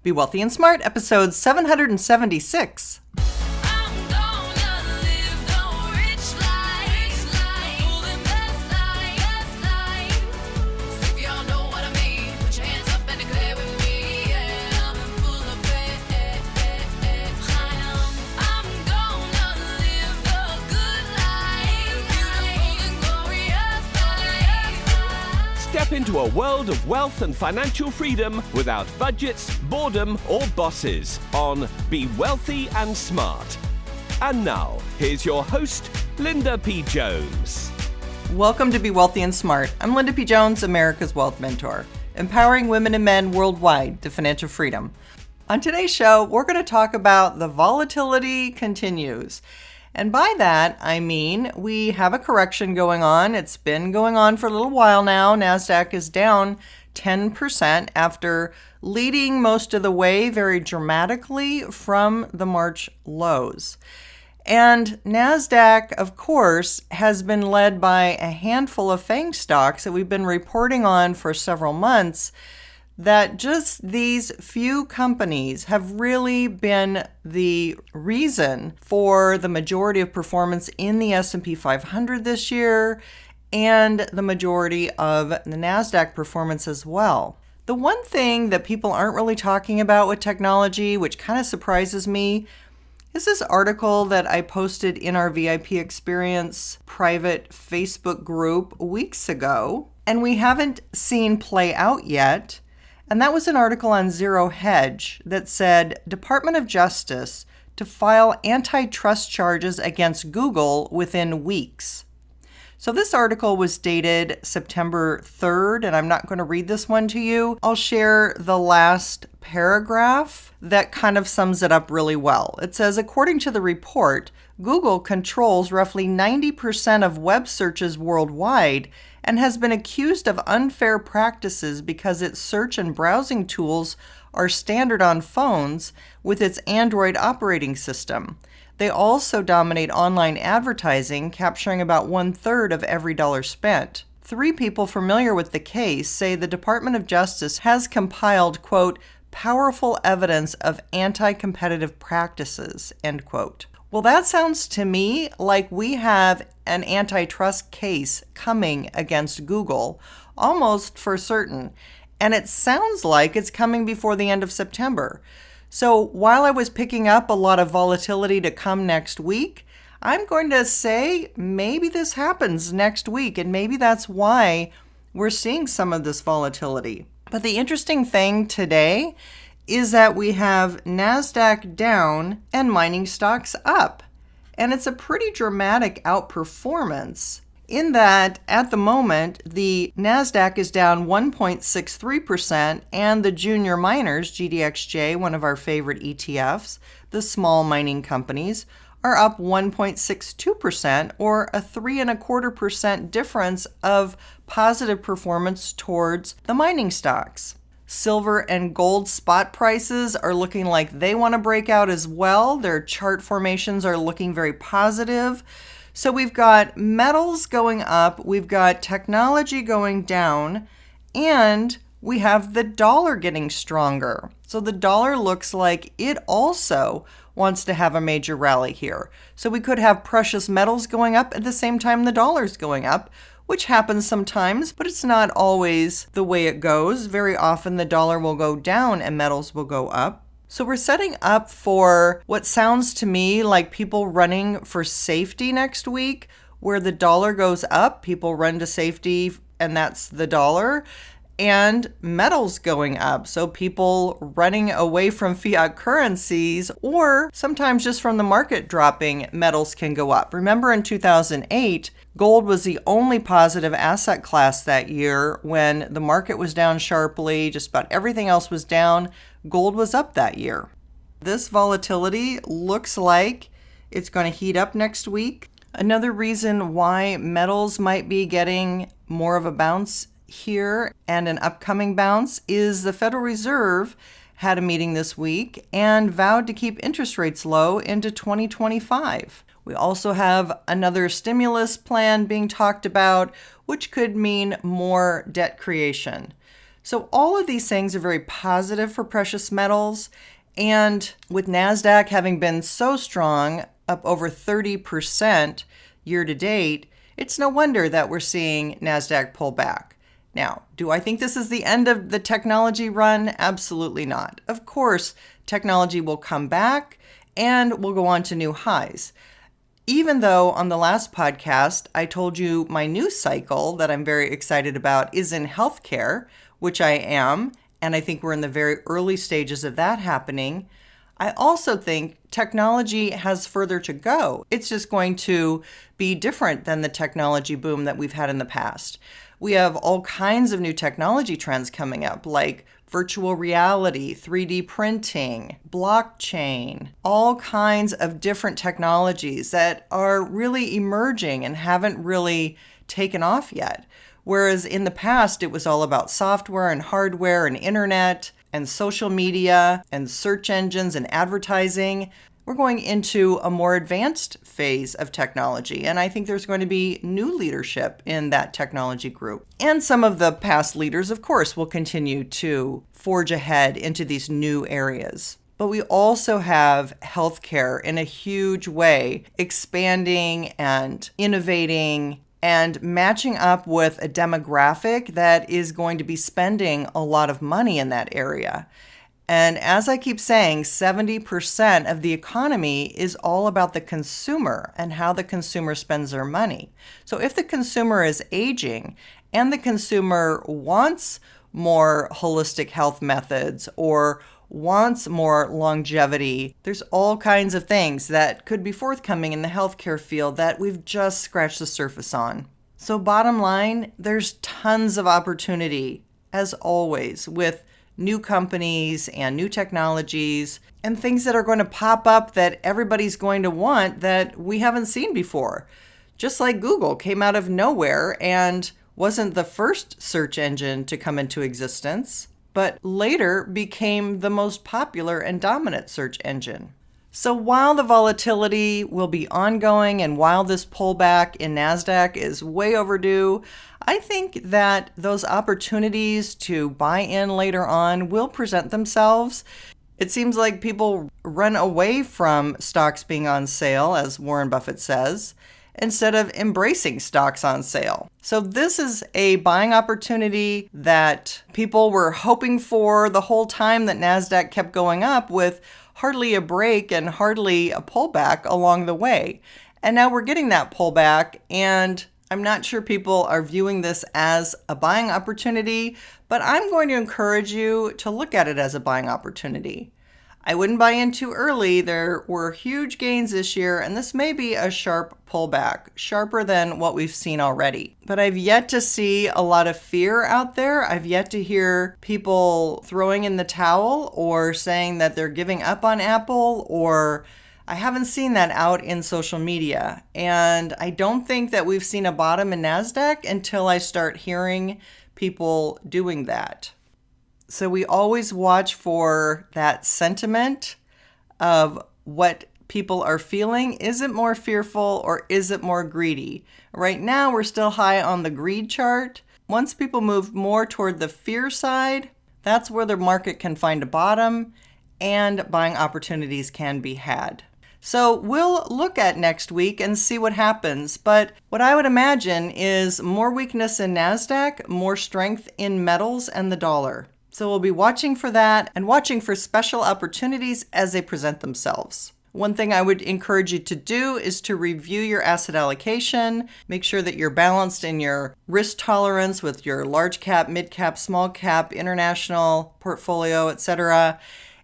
Be Wealthy and Smart, episode 776. Step into a world of wealth and financial freedom without budgets, boredom, or bosses on Be Wealthy and Smart. And now, here's your host, Linda P. Jones. Welcome to Be Wealthy and Smart. I'm Linda P. Jones, America's Wealth Mentor, empowering women and men worldwide to financial freedom. On today's show, we're going to talk about the Volatility Continues. And by that, I mean we have a correction going on. It's been going on for a little while now. Nasdaq is down 10% after leading most of the way very dramatically from the March lows. And Nasdaq, of course, has been led by a handful of FANG stocks that we've been reporting on for several months, that just these few companies have really been the reason for the majority of performance in the S&P 500 this year and the majority of the Nasdaq performance as well. The one thing that people aren't really talking about with technology, which kind of surprises me, is this article that I posted in our VIP Experience private Facebook group weeks ago, and we haven't seen play out yet. And that was an article on Zero Hedge that said, Department of Justice to file antitrust charges against Google within weeks. So this article was dated September 3rd, and I'm not going to read this one to you. I'll share the last paragraph that kind of sums it up really well. It says, according to the report, Google controls roughly 90% of web searches worldwide and has been accused of unfair practices because its search and browsing tools are standard on phones with its Android operating system. They also dominate online advertising, capturing about 1/3 of every dollar spent. 3 people familiar with the case say the Department of Justice has compiled, quote, powerful evidence of anti-competitive practices, end quote. Well, that sounds to me like we have an antitrust case coming against Google, almost for certain. And it sounds like it's coming before the end of September. So while I was picking up a lot of volatility to come next week, I'm going to say maybe this happens next week, and maybe that's why we're seeing some of this volatility. But the interesting thing today is that we have Nasdaq down and mining stocks up. And it's a pretty dramatic outperformance in that at the moment, the Nasdaq is down 1.63% and the junior miners, GDXJ, one of our favorite ETFs, the small mining companies, are up 1.62% or a 3.25% difference of positive performance towards the mining stocks. Silver and gold spot prices are looking like they want to break out as well. Their chart formations are looking very positive. So we've got metals going up, we've got technology going down, and we have the dollar getting stronger. So the dollar looks like it also wants to have a major rally here. So we could have precious metals going up at the same time the dollar's going up, which happens sometimes, but it's not always the way it goes. Very often the dollar will go down and metals will go up. So we're setting up for what sounds to me like people running for safety next week, where the dollar goes up, people run to safety, and that's the dollar, and metals going up. So people running away from fiat currencies, or sometimes just from the market dropping, metals can go up. Remember in 2008, gold was the only positive asset class that year when the market was down sharply, just about everything else was down. Gold was up that year. This volatility looks like it's going to heat up next week. Another reason why metals might be getting more of a bounce here and an upcoming bounce is the Federal Reserve had a meeting this week and vowed to keep interest rates low into 2025. We also have another stimulus plan being talked about, which could mean more debt creation. So all of these things are very positive for precious metals. And with Nasdaq having been so strong, up over 30% year to date, it's no wonder that we're seeing Nasdaq pull back. Now, do I think this is the end of the technology run? Absolutely not. Of course, technology will come back and we'll go on to new highs. Even though on the last podcast, I told you my news cycle that I'm very excited about is in healthcare, which I am, and I think we're in the very early stages of that happening. I also think technology has further to go. It's just going to be different than the technology boom that we've had in the past. We have all kinds of new technology trends coming up, like virtual reality, 3D printing, blockchain, all kinds of different technologies that are really emerging and haven't really taken off yet. Whereas in the past, it was all about software and hardware and internet and social media and search engines and advertising. We're going into a more advanced phase of technology, and I think there's going to be new leadership in that technology group. And some of the past leaders, of course, will continue to forge ahead into these new areas. But we also have healthcare in a huge way, expanding and innovating and matching up with a demographic that is going to be spending a lot of money in that area. And as I keep saying, 70% of the economy is all about the consumer and how the consumer spends their money. So if the consumer is aging and the consumer wants more holistic health methods or wants more longevity, there's all kinds of things that could be forthcoming in the healthcare field that we've just scratched the surface on. So bottom line, there's tons of opportunity, as always, with new companies and new technologies and things that are going to pop up that everybody's going to want that we haven't seen before. Just like Google came out of nowhere and wasn't the first search engine to come into existence, but later became the most popular and dominant search engine. So while the volatility will be ongoing and while this pullback in Nasdaq is way overdue, I think that those opportunities to buy in later on will present themselves. It seems like people run away from stocks being on sale, as Warren Buffett says, instead of embracing stocks on sale. So this is a buying opportunity that people were hoping for the whole time that Nasdaq kept going up, with hardly a break and hardly a pullback along the way. And now we're getting that pullback, and I'm not sure people are viewing this as a buying opportunity, but I'm going to encourage you to look at it as a buying opportunity. I wouldn't buy in too early. There were huge gains this year, and this may be a sharp pullback, sharper than what we've seen already. But I've yet to see a lot of fear out there. I've yet to hear people throwing in the towel or saying that they're giving up on Apple, or I haven't seen that out in social media. And I don't think that we've seen a bottom in Nasdaq until I start hearing people doing that. So we always watch for that sentiment of what people are feeling. Is it more fearful or is it more greedy? Right now, we're still high on the greed chart. Once people move more toward the fear side, that's where the market can find a bottom and buying opportunities can be had. So we'll look at next week and see what happens. But what I would imagine is more weakness in Nasdaq, more strength in metals and the dollar. So we'll be watching for that and watching for special opportunities as they present themselves. One thing I would encourage you to do is to review your asset allocation. Make sure that you're balanced in your risk tolerance with your large cap, mid cap, small cap, international portfolio, etc.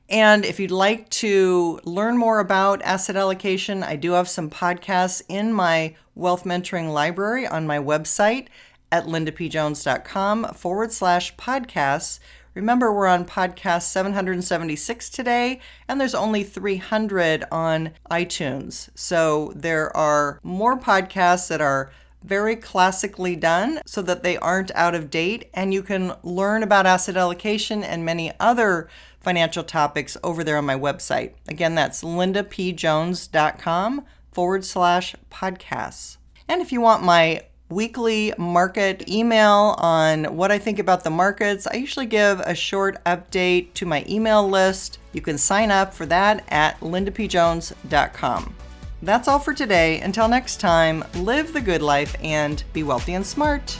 And if you'd like to learn more about asset allocation, I do have some podcasts in my wealth mentoring library on my website at lindapjones.com/podcasts. Remember, we're on podcast 776 today, and there's only 300 on iTunes. So there are more podcasts that are very classically done so that they aren't out of date, and you can learn about asset allocation and many other financial topics over there on my website. Again, that's lindapjones.com/podcasts. And if you want my weekly market email on what I think about the markets. I usually give a short update to my email list. You can sign up for that at lindapjones.com. That's all for today. Until next time, live the good life and be wealthy and smart.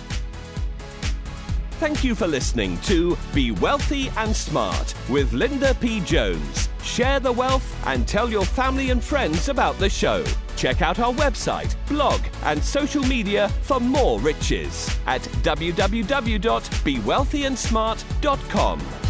Thank you for listening to Be Wealthy and Smart with Linda P. Jones. Share the wealth and tell your family and friends about the show. Check out our website, blog, and social media for more riches at www.bewealthyandsmart.com.